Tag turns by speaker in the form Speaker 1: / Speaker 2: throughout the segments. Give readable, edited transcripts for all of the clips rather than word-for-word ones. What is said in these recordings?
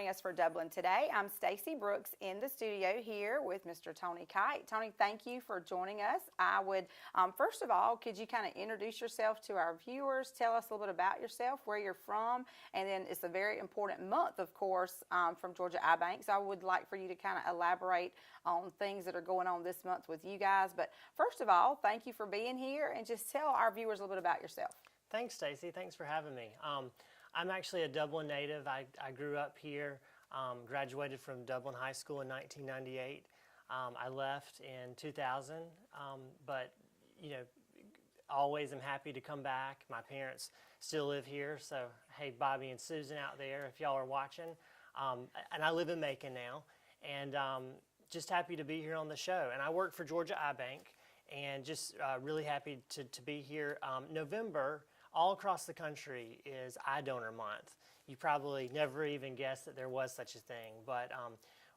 Speaker 1: us for Dublin today. I'm Stacy Brooks in the studio here with Mr. Tony Kite. Tony, thank you for joining us. I would, first of all, could you kind of introduce yourself to our viewers, tell us a little bit about yourself, where you're from, and then it's a very important month, of course, from Georgia iBank. So I would like for you to kind of elaborate on things that are going on this month with you guys. But first of all, thank you for being here, and just tell our viewers a little bit about yourself.
Speaker 2: Thanks, Stacy. Thanks for having me. I'm actually a Dublin native. I grew up here, graduated from Dublin High School in 1998. I left in 2000, but always am happy to come back. My parents still live here, so hey, Bobby and Susan out there, if y'all are watching. And I live in Macon now, and just happy to be here on the show. And I work for Georgia iBank, and just really happy to be here. November, all across the country, is Eye Donor Month. You probably never even guessed that there was such a thing, but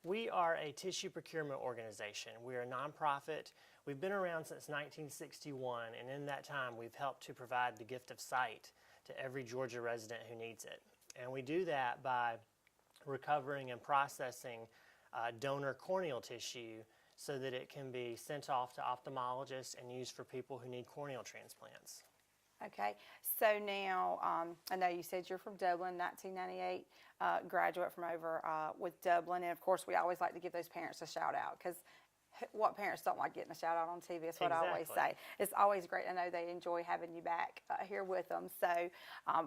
Speaker 2: we are a tissue procurement organization. We are a nonprofit. We've been around since 1961, and in that time we've helped to provide the gift of sight to every Georgia resident who needs it. And we do that by recovering and processing donor corneal tissue so that it can be sent off to ophthalmologists and used for people who need corneal transplants.
Speaker 1: Okay, so now I know you said you're from Dublin, 1998, graduate from over with Dublin, and of course we always like to give those parents a shout out, because what parents don't like getting a shout out on TV? That's what I always say. It's always great. I know they enjoy having you back here with them. So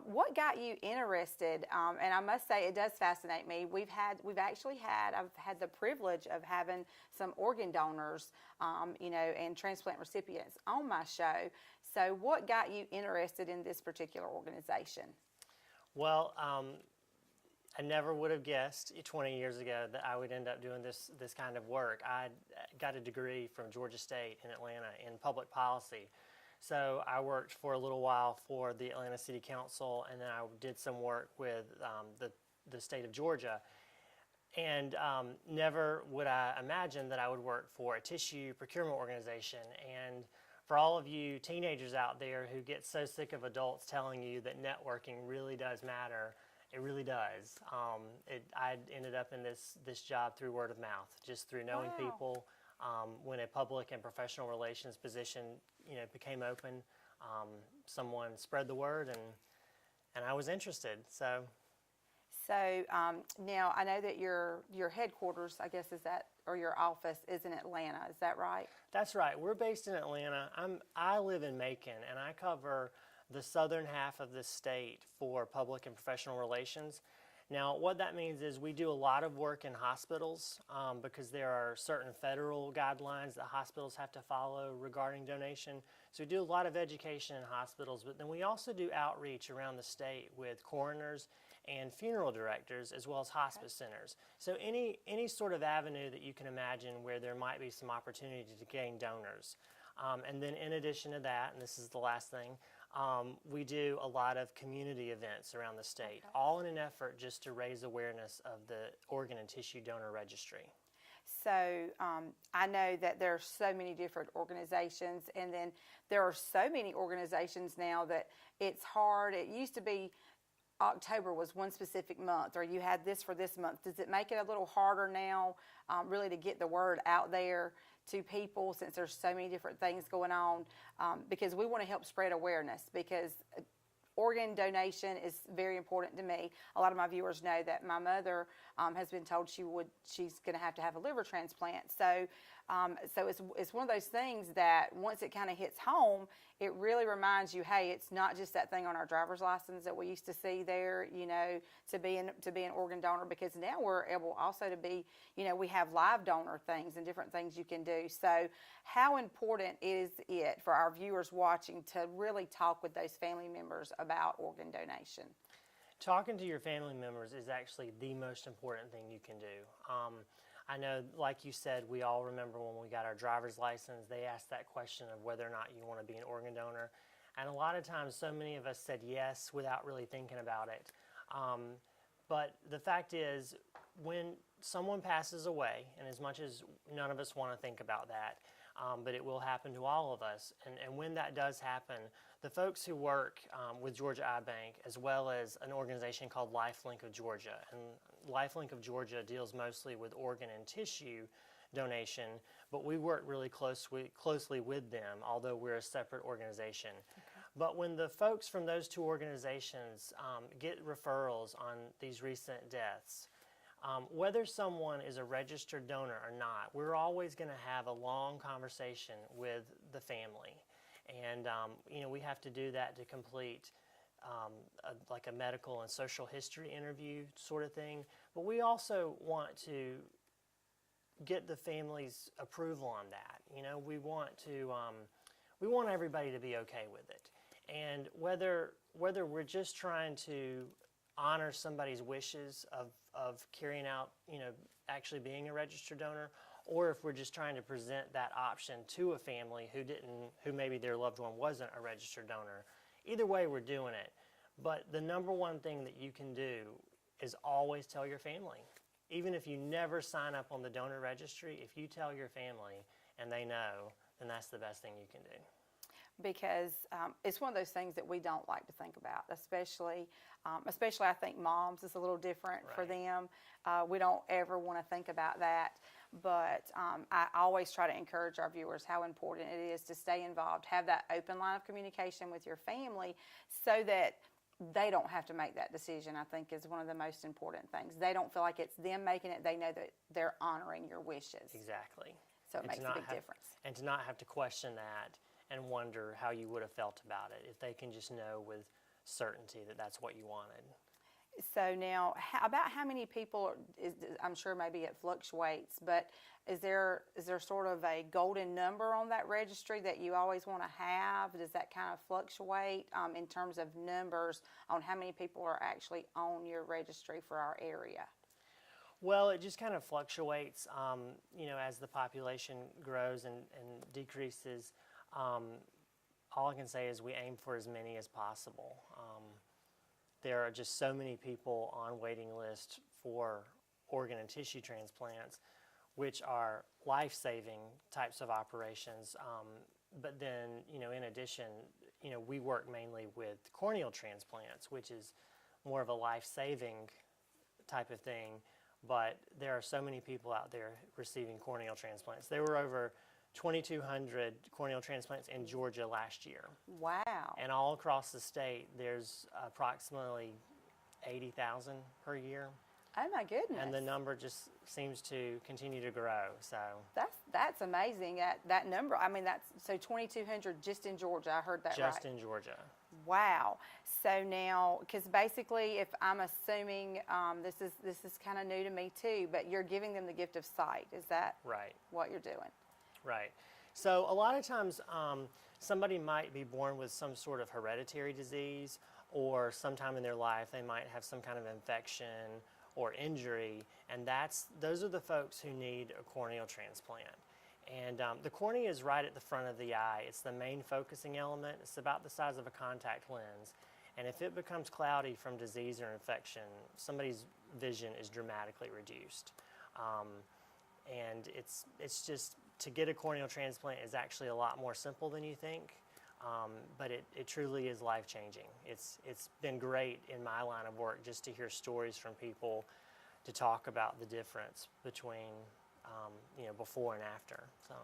Speaker 1: what got you interested? And I must say it does fascinate me. I've had the privilege of having some organ donors, and transplant recipients on my show. So what got you interested in this particular organization?
Speaker 2: Well, I never would have guessed 20 years ago that I would end up doing this kind of work. I got a degree from Georgia State in Atlanta in public policy. So I worked for a little while for the Atlanta City Council, and then I did some work with the state of Georgia. And never would I imagine that I would work for a tissue procurement organization. And for all of you teenagers out there who get so sick of adults telling you that networking really does matter, it really does. I ended up in this job through word of mouth, just through knowing people. When a public and professional relations position, became open, someone spread the word, and I was interested. So
Speaker 1: now I know that your headquarters, I guess, or your office is in Atlanta. Is that right?
Speaker 2: That's right. We're based in Atlanta. I live in Macon, and I cover the southern half of the state for public and professional relations. Now, what that means is we do a lot of work in hospitals because there are certain federal guidelines that hospitals have to follow regarding donation. So we do a lot of education in hospitals, but then we also do outreach around the state with coroners and funeral directors, as well as hospice centers. So any sort of avenue that you can imagine where there might be some opportunity to gain donors. And then in addition to that, and this is the last thing, we do a lot of community events around the state, all in an effort just to raise awareness of the organ and tissue donor registry.
Speaker 1: So I know that there are so many different organizations, and then there are so many organizations now that it's hard. It used to be October was one specific month, or you had this for this month. Does it make it a little harder now really to get the word out there to people, since there's so many different things going on? Because we want to help spread awareness, because organ donation is very important to me. A lot of my viewers know that my mother has been told she's going to have a liver transplant. So it's one of those things that once it kind of hits home, it really reminds you, hey, it's not just that thing on our driver's license that we used to see there, to be an organ donor, because now we're able also to be, we have live donor things and different things you can do. So how important is it for our viewers watching to really talk with those family members about organ donation?
Speaker 2: Talking to your family members is actually the most important thing you can do. I know, like you said, we all remember when we got our driver's license, they asked that question of whether or not you want to be an organ donor. And a lot of times, so many of us said yes without really thinking about it. But the fact is, when someone passes away, and as much as none of us want to think about that, but it will happen to all of us. And when that does happen, the folks who work with Georgia iBank, as well as an organization called LifeLink of Georgia, and LifeLink of Georgia deals mostly with organ and tissue donation, but we work really closely with them, although we're a separate organization. But when the folks from those two organizations get referrals on these recent deaths, whether someone is a registered donor or not, we're always going to have a long conversation with the family. And we have to do that to complete like a medical and social history interview sort of thing. But we also want to get the family's approval on that. We want everybody to be okay with it. And whether we're just trying to honor somebody's wishes of carrying out, actually being a registered donor, or if we're just trying to present that option to a family who maybe their loved one wasn't a registered donor. Either way, we're doing it. But the number one thing that you can do is always tell your family. Even if you never sign up on the donor registry, if you tell your family and they know, then that's the best thing you can do.
Speaker 1: Because it's one of those things that we don't like to think about, especially I think moms is a little different for them. We don't ever want to think about that, but I always try to encourage our viewers how important it is to stay involved, have that open line of communication with your family so that they don't have to make that decision. I think is one of the most important things. They don't feel like it's them making it. They know that they're honoring your wishes.
Speaker 2: Exactly.
Speaker 1: So it makes a big difference.
Speaker 2: And to not have to question that and wonder how you would have felt about it if they can just know with certainty that that's what you wanted.
Speaker 1: So now, about how many people, I'm sure maybe it fluctuates, but is there sort of a golden number on that registry that you always want to have? Does that kind of fluctuate in terms of numbers on how many people are actually on your registry for our area?
Speaker 2: Well, it just kind of fluctuates, as the population grows and decreases. All I can say is we aim for as many as possible. There are just so many people on waiting lists for organ and tissue transplants, which are life-saving types of operations. But then, in addition, we work mainly with corneal transplants, which is more of a life-saving type of thing. But there are so many people out there receiving corneal transplants. There were over 2,200 corneal transplants in Georgia last year.
Speaker 1: Wow.
Speaker 2: And all across the state, there's approximately 80,000 per year.
Speaker 1: Oh my goodness.
Speaker 2: And the number just seems to continue to grow. So
Speaker 1: that's amazing. That number, I mean, so 2,200 just in Georgia. I heard that right.
Speaker 2: Just in Georgia.
Speaker 1: Wow. So now, because basically, if I'm assuming this is kind of new to me too, but you're giving them the gift of sight. Is that
Speaker 2: right?
Speaker 1: What you're doing?
Speaker 2: Right. So a lot of times somebody might be born with some sort of hereditary disease, or sometime in their life they might have some kind of infection or injury, and those are the folks who need a corneal transplant. And the cornea is right at the front of the eye. It's the main focusing element. It's about the size of a contact lens. And if it becomes cloudy from disease or infection, somebody's vision is dramatically reduced. And it's just, to get a corneal transplant is actually a lot more simple than you think, but it truly is life-changing. It's been great in my line of work just to hear stories from people, to talk about the difference between before and after. So.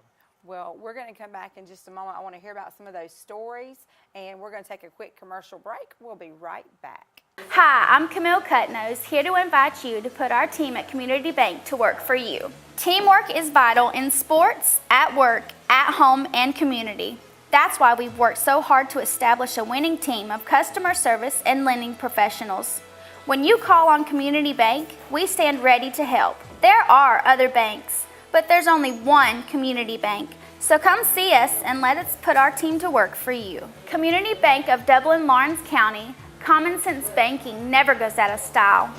Speaker 1: Well, we're going to come back in just a moment. I want to hear about some of those stories, and we're going to take a quick commercial break. We'll be right back.
Speaker 3: Hi, I'm Camille Cutnose, here to invite you to put our team at Community Bank to work for you. Teamwork is vital in sports, at work, at home, and community. That's why we've worked so hard to establish a winning team of customer service and lending professionals. When you call on Community Bank, we stand ready to help. There are other banks, but there's only one Community Bank. So come see us and let us put our team to work for you. Community Bank of Dublin, Lawrence County. Common sense banking never goes out of style.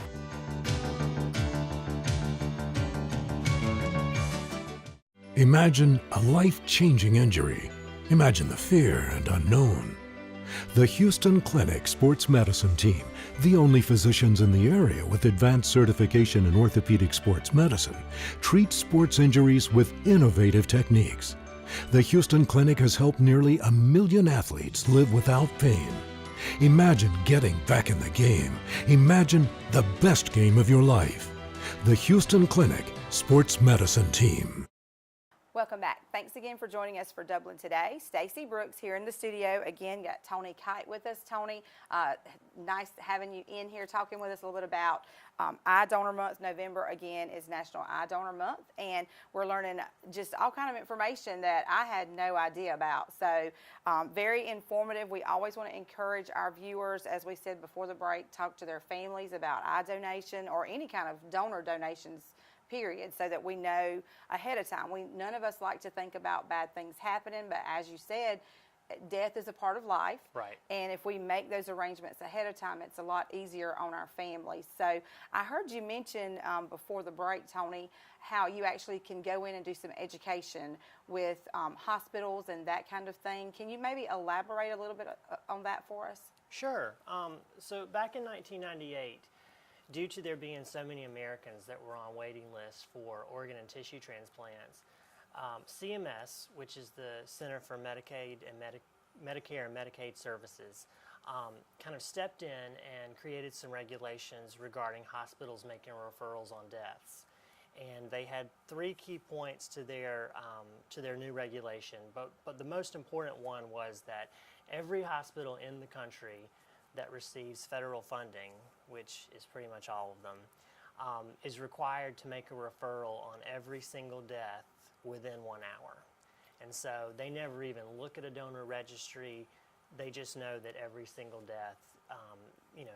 Speaker 4: Imagine a life-changing injury. Imagine the fear and unknown. The Houston Clinic Sports Medicine Team, the only physicians in the area with advanced certification in orthopedic sports medicine, treats sports injuries with innovative techniques. The Houston Clinic has helped nearly 1 million athletes live without pain. Imagine getting back in the game. Imagine the best game of your life. The Houston Clinic Sports Medicine Team.
Speaker 1: Welcome back. Thanks again for joining us for Dublin Today. Stacey Brooks here in the studio. Again, got Tony Kite with us. Tony, nice having you in here talking with us a little bit about Eye Donor Month. November, again, is National Eye Donor Month, and we're learning just all kind of information that I had no idea about. So very informative. We always want to encourage our viewers, as we said before the break, talk to their families about eye donation or any kind of donor donations, period, so that we know ahead of time. None of us like to think about bad things happening, but as you said, death is a part of life.
Speaker 2: Right.
Speaker 1: And if we make those arrangements ahead of time, it's a lot easier on our families. So I heard you mention before the break, Tony, how you actually can go in and do some education with hospitals and that kind of thing. Can you maybe elaborate a little bit on that for us?
Speaker 2: Sure. So back in 1998, due to there being so many Americans that were on waiting lists for organ and tissue transplants, CMS, which is the Center for Medicaid and Medicare and Medicaid Services, kind of stepped in and created some regulations regarding hospitals making referrals on deaths. And they had 3 key points to their new regulation, but the most important one was that every hospital in the country that receives federal funding, which is pretty much all of them, is required to make a referral on every single death within 1 hour. And so they never even look at a donor registry. They just know that every single death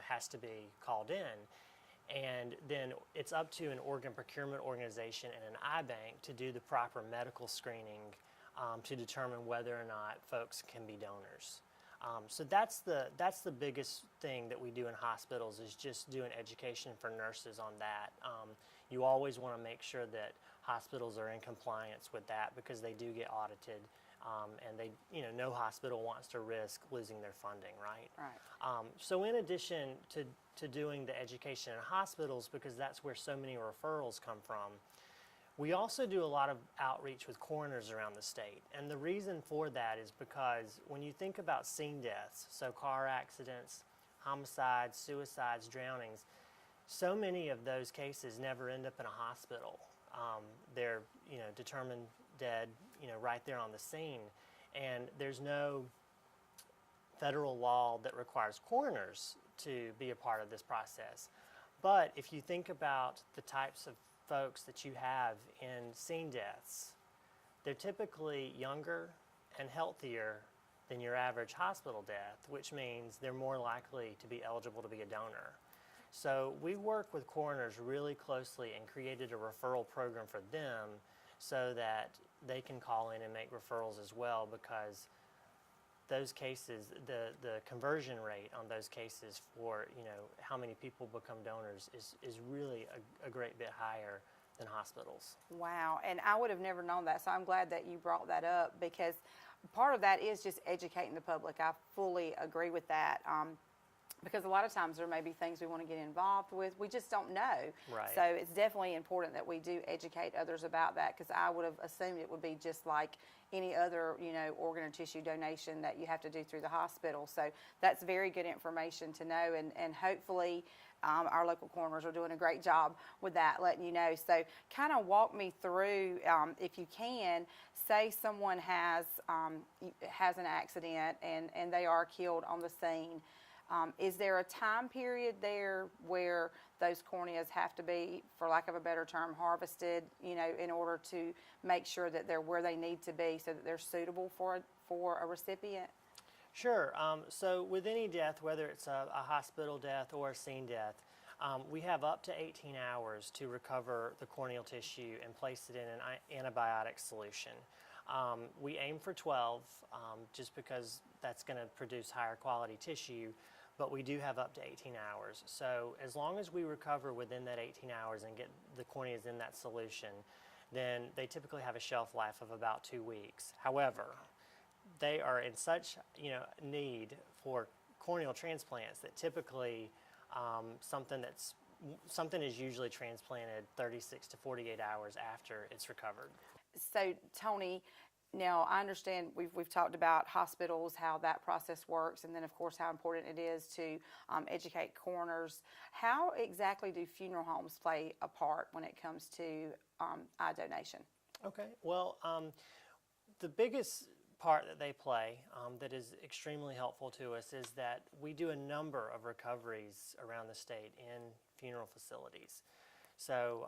Speaker 2: has to be called in. And then it's up to an organ procurement organization and an eye bank to do the proper medical screening to determine whether or not folks can be donors. So that's the biggest thing that we do in hospitals, is just doing education for nurses on that. You always want to make sure that hospitals are in compliance with that, because they do get audited, and they, no hospital wants to risk losing their funding, right?
Speaker 1: Right.
Speaker 2: So in addition to doing the education in hospitals, because that's where so many referrals come from, we also do a lot of outreach with coroners around the state. And the reason for that is because when you think about scene deaths, so car accidents, homicides, suicides, drownings, so many of those cases never end up in a hospital. They're determined dead right there on the scene. And there's no federal law that requires coroners to be a part of this process. But if you think about the types of folks that you have in scene deaths, they're typically younger and healthier than your average hospital death, which means they're more likely to be eligible to be a donor. So we work with coroners really closely and created a referral program for them so that they can call in and make referrals as well, because those cases, the conversion rate on those cases for how many people become donors is really a great bit higher than hospitals.
Speaker 1: Wow, and I would have never known that, so I'm glad that you brought that up, because part of that is just educating the public. I fully agree with that. Because a lot of times there may be things we want to get involved with, we just don't know.
Speaker 2: Right.
Speaker 1: So it's definitely important that we do educate others about that, because I would have assumed it would be just like any other, organ or tissue donation that you have to do through the hospital. So that's very good information to know, and hopefully our local coroners are doing a great job with that, letting you know. So kind of walk me through, if you can, say someone has an accident and they are killed on the scene. Is there a time period there where those corneas have to be, for lack of a better term, harvested, in order to make sure that they're where they need to be so that they're suitable for a recipient?
Speaker 2: Sure. So with any death, whether it's a hospital death or a scene death, we have up to 18 hours to recover the corneal tissue and place it in an antibiotic solution. We aim for 12 just because that's going to produce higher quality tissue, but we do have up to 18 hours. So as long as we recover within that 18 hours and get the corneas in that solution, then they typically have a shelf life of about 2 weeks. However, they are in such need for corneal transplants that typically something is usually transplanted 36 to 48 hours after it's recovered.
Speaker 1: So Tony, Now, I understand we've talked about hospitals, how that process works, and then, of course, how important it is to educate coroners. How exactly do funeral homes play a part when it comes to eye donation?
Speaker 2: Okay, well, the biggest part that they play that is extremely helpful to us is that we do a number of recoveries around the state in funeral facilities. So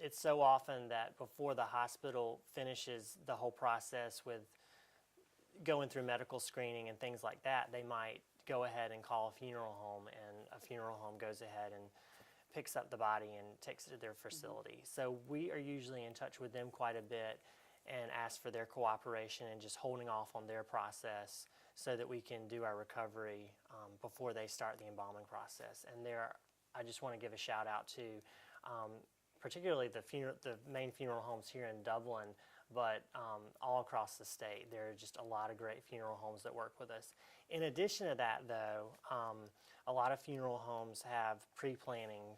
Speaker 2: it's so often that before the hospital finishes the whole process with going through medical screening and things like that, they might go ahead and call a funeral home, and a funeral home goes ahead and picks up the body and takes it to their facility. So we are usually in touch with them quite a bit and ask for their cooperation and just holding off on their process so that we can do our recovery before they start the embalming process. And I just want to give a shout out to particularly the main funeral homes here in Dublin, but all across the state. There are just a lot of great funeral homes that work with us. In addition to that, though, a lot of funeral homes have pre-planning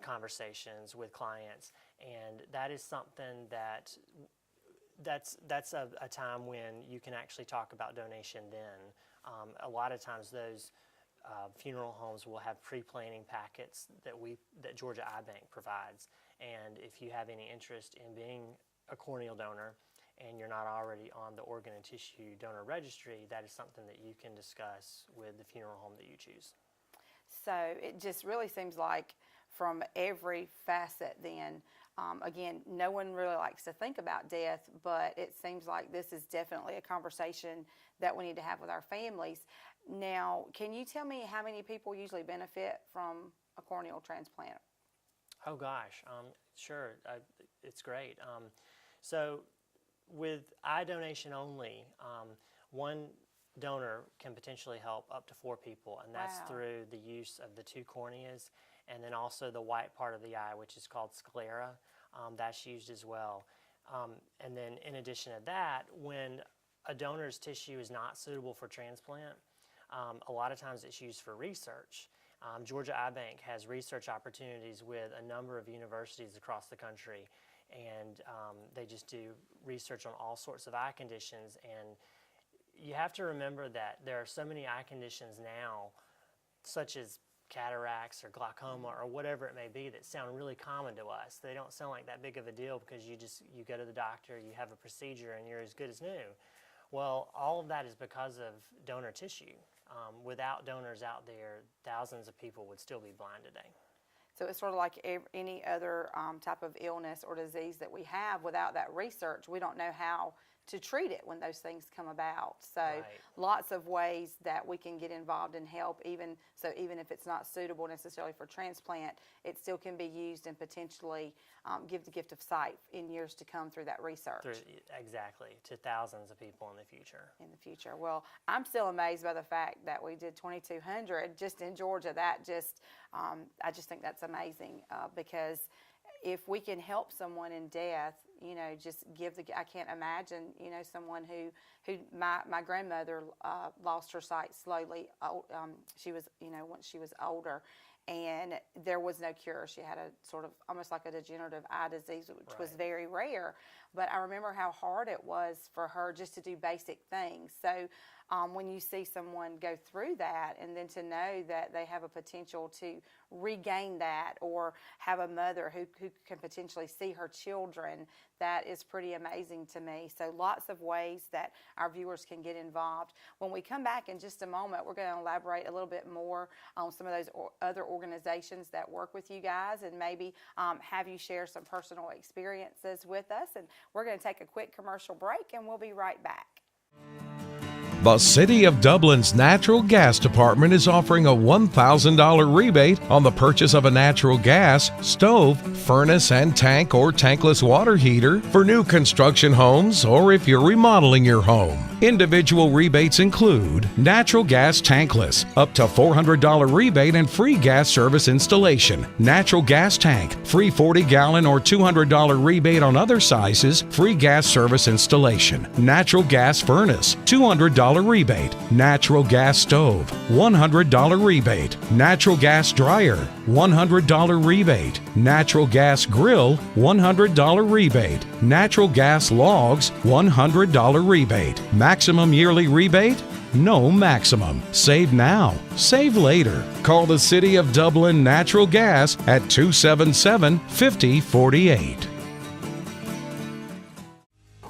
Speaker 2: conversations with clients, and that is something that's a time when you can actually talk about donation then. A lot of times those funeral homes will have pre-planning packets that Georgia Eye Bank provides, and if you have any interest in being a corneal donor and you're not already on the organ and tissue donor registry, that is something that you can discuss with the funeral home that you choose.
Speaker 1: So it just really seems like from every facet then, again, no one really likes to think about death, but it seems like this is definitely a conversation that we need to have with our families. Now, can you tell me how many people usually benefit from a corneal transplant?
Speaker 2: Oh gosh, sure, it's great. So with eye donation only, one donor can potentially help up to 4 people, and that's through the use of the 2 corneas, and then also the white part of the eye, which is called sclera. That's used as well. And then in addition to that, when a donor's tissue is not suitable for transplant, a lot of times it's used for research. Georgia Eye Bank has research opportunities with a number of universities across the country, and they just do research on all sorts of eye conditions. And you have to remember that there are so many eye conditions now, such as cataracts or glaucoma or whatever it may be, that sound really common to us. They don't sound like that big of a deal because you go to the doctor, you have a procedure, and you're as good as new. Well, all of that is because of donor tissue. Without donors out there, thousands of people would still be blind today.
Speaker 1: So it's sort of like any other type of illness or disease that we have. Without that research, we don't know how to treat it when those things come about. So lots of ways that we can get involved and help, even if it's not suitable necessarily for transplant, it still can be used and potentially give the gift of sight in years to come through that research.
Speaker 2: Exactly, to thousands of people in the future.
Speaker 1: Well, I'm still amazed by the fact that we did 2,200 just in Georgia. That just, I just think that's amazing because if we can help someone in death, just I can't imagine, someone who my grandmother lost her sight slowly. She was, once she was older, and there was no cure. She had a sort of almost like a degenerative eye disease, which was very rare. But I remember how hard it was for her just to do basic things. So when you see someone go through that, and then to know that they have a potential to regain that, or have a mother who can potentially see her children, that is pretty amazing to me. So lots of ways that our viewers can get involved. When we come back in just a moment, we're going to elaborate a little bit more on some of those other organizations that work with you guys, and maybe have you share some personal experiences with us. And we're going to take a quick commercial break, and we'll be right back.
Speaker 5: The City of Dublin's Natural Gas Department is offering a $1,000 rebate on the purchase of a natural gas, stove, furnace and tank or tankless water heater for new construction homes, or if you're remodeling your home. Individual rebates include natural gas tankless, up to $400 rebate and free gas service installation. Natural gas tank, free 40-gallon or $200 rebate on other sizes, free gas service installation. Natural gas furnace, $200 rebate. Natural gas stove, $100 rebate. Natural gas dryer, $100 rebate. Natural gas grill, $100 rebate. Natural gas logs, $100 rebate. Maximum yearly rebate? No maximum. Save now. Save later. Call the City of Dublin Natural Gas at 277-5048.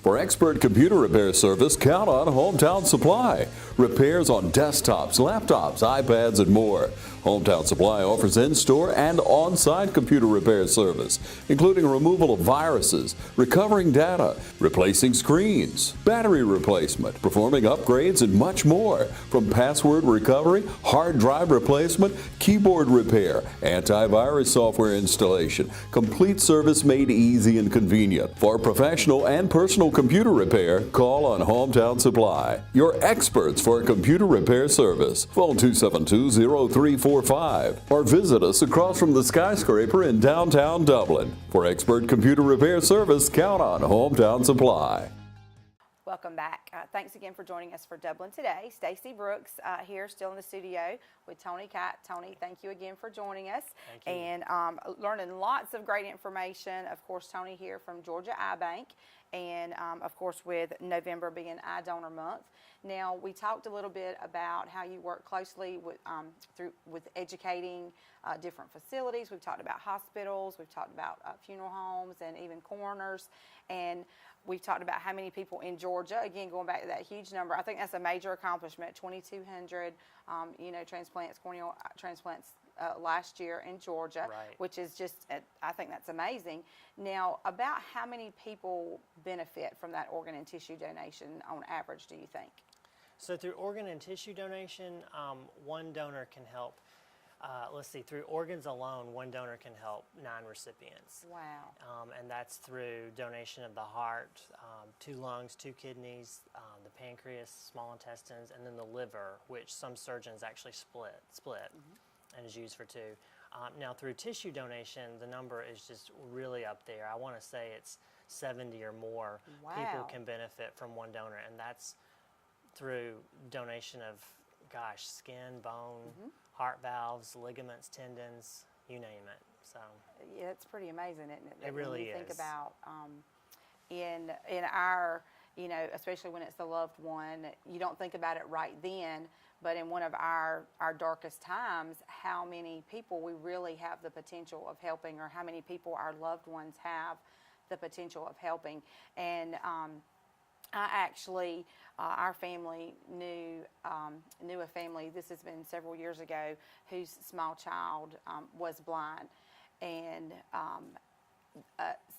Speaker 6: For expert computer repair service, count on Hometown Supply. Repairs on desktops, laptops, iPads, and more. Hometown Supply offers in-store and on-site computer repair service, including removal of viruses, recovering data, replacing screens, battery replacement, performing upgrades, and much more. From password recovery, hard drive replacement, keyboard repair, antivirus software installation, complete service made easy and convenient. For professional and personal computer repair, call on Hometown Supply. Your experts for computer repair service. Phone 272-0345 or visit us across from the skyscraper in downtown Dublin. For expert computer repair service, count on Hometown Supply.
Speaker 1: Welcome back. Thanks again for joining us for Dublin Today. Stacey Brooks here, still in the studio with Tony Catt. Tony, thank you again for joining us.
Speaker 2: Thank you.
Speaker 1: And learning lots of great information. Of course, Tony here from Georgia iBank, and of course with November being Eye Donor Month. Now, we talked a little bit about how you work closely with educating different facilities. We've talked about hospitals. We've talked about funeral homes and even coroners. And we've talked about how many people in Georgia, again, going back to that huge number. I think that's a major accomplishment, 2,200, transplants, corneal transplants last year in Georgia,
Speaker 2: Right.
Speaker 1: which is just, I think that's amazing. Now, about how many people benefit from that organ and tissue donation on average, do you think?
Speaker 2: So through organ and tissue donation, one donor can help. Let's see, through organs alone, one donor can help 9 recipients.
Speaker 1: Wow.
Speaker 2: And that's through donation of the heart, 2 lungs, 2 kidneys, the pancreas, small intestines, and then the liver, which some surgeons actually split and is used for 2. Now through tissue donation, the number is just really up there. I want to say it's 70 or more people
Speaker 1: Wow.
Speaker 2: can benefit from one donor, and that's through donation of, gosh, skin, bone, heart valves, ligaments, tendons, you name it. So
Speaker 1: Yeah, it's pretty amazing, isn't it?
Speaker 2: It really
Speaker 1: When you think
Speaker 2: is.
Speaker 1: about in our, especially when it's the loved one, you don't think about it right then, but in one of our darkest times, how many people we really have the potential of helping, or how many people our loved ones have the potential of helping. And I actually, our family knew a family, this has been several years ago, whose small child was blind. And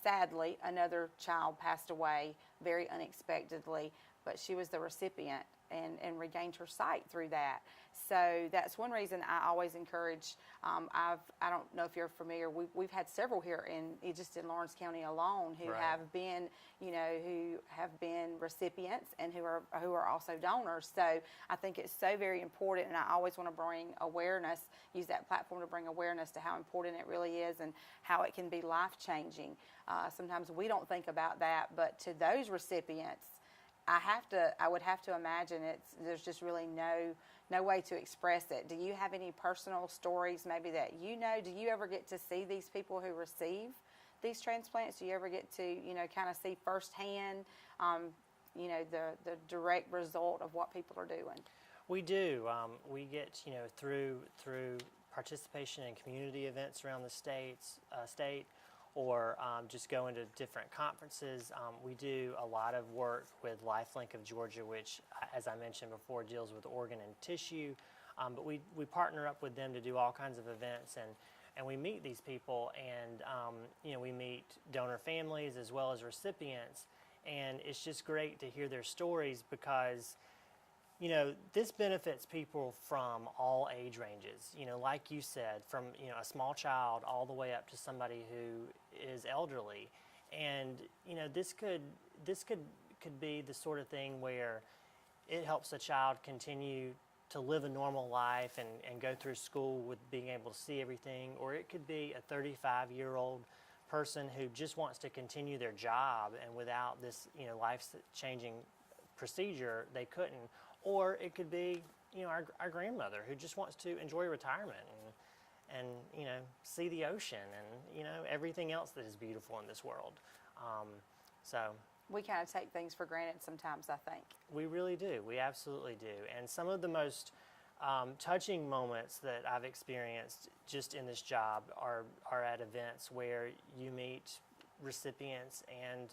Speaker 1: sadly, another child passed away very unexpectedly, but she was the recipient and regained her sight through that. So that's one reason I always encourage. I don't know if you're familiar. We've had several here just in Lawrence County alone who
Speaker 2: Right.
Speaker 1: have been, who have been recipients and who are also donors. So I think it's so very important, and I always want to bring awareness, use that platform to bring awareness to how important it really is and how it can be life-changing. Sometimes we don't think about that, but to those recipients, I would have to imagine there's just really no way to express it. Do you have any personal stories maybe that you know? Do you ever get to see these people who receive these transplants? Do you ever get to, kind of see firsthand, the direct result of what people are doing?
Speaker 2: we do. We get, through participation in community events around the state, or just going to different conferences. We do a lot of work with LifeLink of Georgia, which, as I mentioned before, deals with organ and tissue. But we partner up with them to do all kinds of events, and we meet these people, and we meet donor families as well as recipients, and it's just great to hear their stories because this benefits people from all age ranges. Like you said, from a small child all the way up to somebody who is elderly, and this could be the sort of thing where it helps a child continue to live a normal life and go through school with being able to see everything, or it could be a 35-year-old person who just wants to continue their job, and without this life-changing procedure they couldn't. Or it could be, our grandmother who just wants to enjoy retirement and see the ocean and everything else that is beautiful in this world. So
Speaker 1: We kind of take things for granted sometimes, I think.
Speaker 2: we really do. We absolutely do. And some of the most touching moments that I've experienced just in this job are at events where you meet recipients and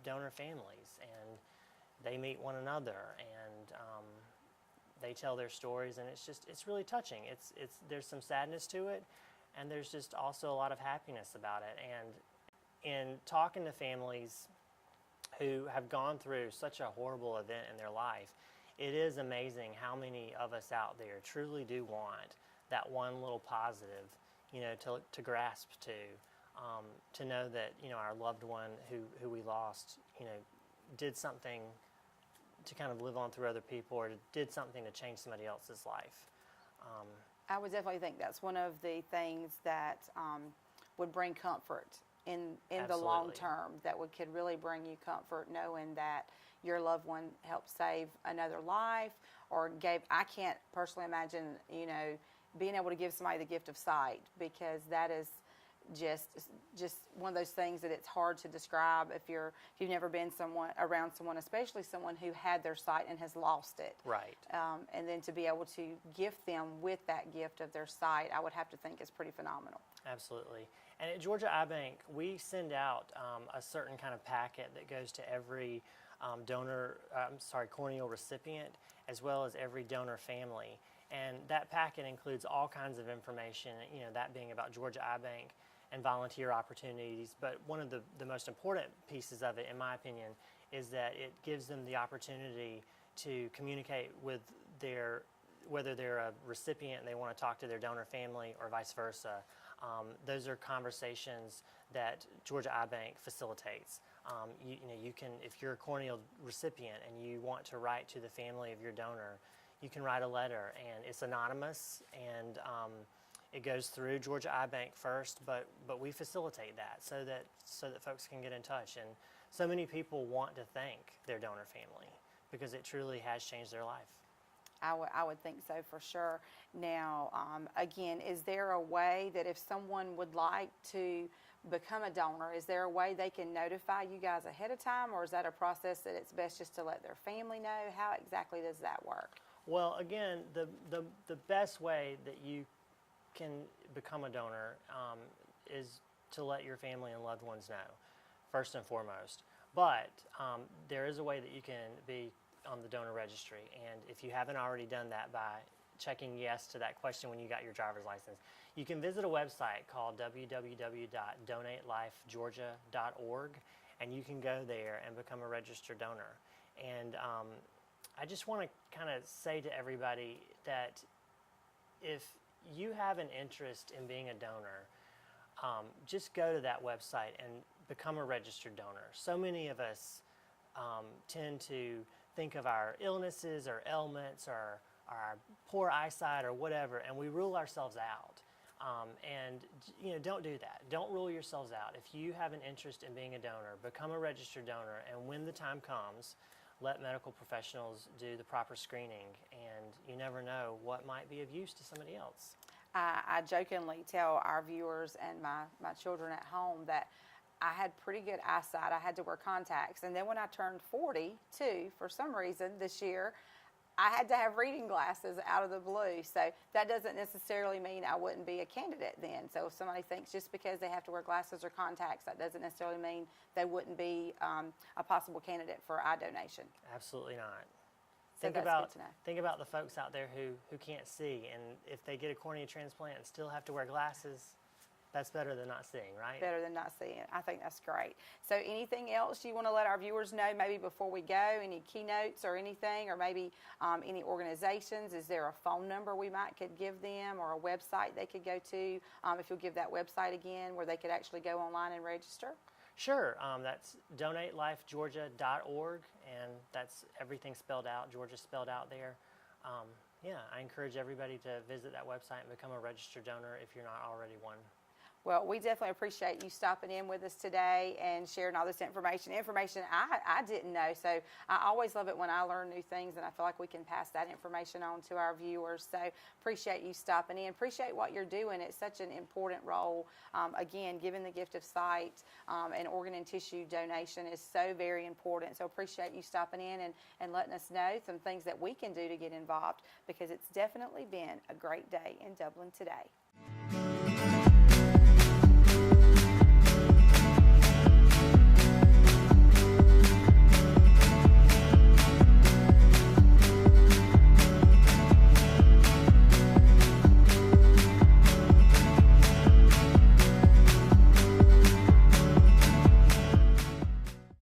Speaker 2: donor families, and they meet one another, and they tell their stories, and it's really touching. There's some sadness to it, and there's just also a lot of happiness about it. And in talking to families who have gone through such a horrible event in their life, it is amazing how many of us out there truly do want that one little positive, to grasp to know that our loved one who we lost, did something to kind of live on through other people, or did something to change somebody else's life.
Speaker 1: I would definitely think that's one of the things that would bring comfort in the long
Speaker 2: Absolutely.
Speaker 1: term, that could really bring you comfort, knowing that your loved one helped save another life, or I can't personally imagine, being able to give somebody the gift of sight, because that is just one of those things that it's hard to describe if you've never been around someone, especially someone who had their sight and has lost it.
Speaker 2: Right.
Speaker 1: And then to be able to gift them with that gift of their sight, I would have to think is pretty phenomenal.
Speaker 2: Absolutely. And at Georgia Eye Bank, we send out a certain kind of packet that goes to every corneal recipient, as well as every donor family. And that packet includes all kinds of information, that being about Georgia Eye Bank and volunteer opportunities. But one of the most important pieces of it, in my opinion, is that it gives them the opportunity to communicate with whether they're a recipient and they want to talk to their donor family, or vice versa. Those are conversations that Georgia Eye Bank facilitates. You can, if you're a corneal recipient and you want to write to the family of your donor, you can write a letter, and it's anonymous, and it goes through Georgia Eye Bank first, but we facilitate that so that folks can get in touch. And so many people want to thank their donor family because it truly has changed their life.
Speaker 1: I would think so, for sure. Now, again, is there a way that if someone would like to become a donor, is there a way they can notify you guys ahead of time, or is that a process that it's best just to let their family know? How exactly does that work?
Speaker 2: Well, again, the best way that you can become a donor is to let your family and loved ones know, first and foremost. But there is a way that you can be on the donor registry, and if you haven't already done that by checking yes to that question when you got your driver's license, you can visit a website called www.donatelifegeorgia.org, and you can go there and become a registered donor. And I just want to kind of say to everybody that if you have an interest in being a donor, just go to that website and become a registered donor. So many of us tend to think of our illnesses or ailments or our poor eyesight or whatever, and we rule ourselves out. And don't do that. Don't rule yourselves out. If you have an interest in being a donor, become a registered donor, and when the time comes, let medical professionals do the proper screening, and you never know what might be of use to somebody else.
Speaker 1: I jokingly tell our viewers and my children at home that I had pretty good eyesight. I had to wear contacts. And then when I turned 42, for some reason this year, I had to have reading glasses out of the blue. So that doesn't necessarily mean I wouldn't be a candidate then. So if somebody thinks just because they have to wear glasses or contacts, that doesn't necessarily mean they wouldn't be a possible candidate for eye donation.
Speaker 2: Absolutely not.
Speaker 1: So
Speaker 2: Think
Speaker 1: that's
Speaker 2: about
Speaker 1: good to know.
Speaker 2: think about the folks out there who can't see, and if they get a cornea transplant and still have to wear glasses, that's better than not seeing, right?
Speaker 1: Better than not seeing. I think that's great. So anything else you want to let our viewers know maybe before we go? Any keynotes or anything, or maybe any organizations? Is there a phone number we could give them, or a website they could go to? If you'll give that website again, where they could actually go online and register?
Speaker 2: Sure. That's donatelifegeorgia.org, and that's everything spelled out, Georgia spelled out there. I encourage everybody to visit that website and become a registered donor if you're not already one.
Speaker 1: Well, we definitely appreciate you stopping in with us today and sharing all this information I didn't know. So I always love it when I learn new things, and I feel like we can pass that information on to our viewers. So appreciate you stopping in. Appreciate what you're doing. It's such an important role. Again, giving the gift of sight and organ and tissue donation is so very important. So appreciate you stopping in and letting us know some things that we can do to get involved, because it's definitely been a great day in Dublin today.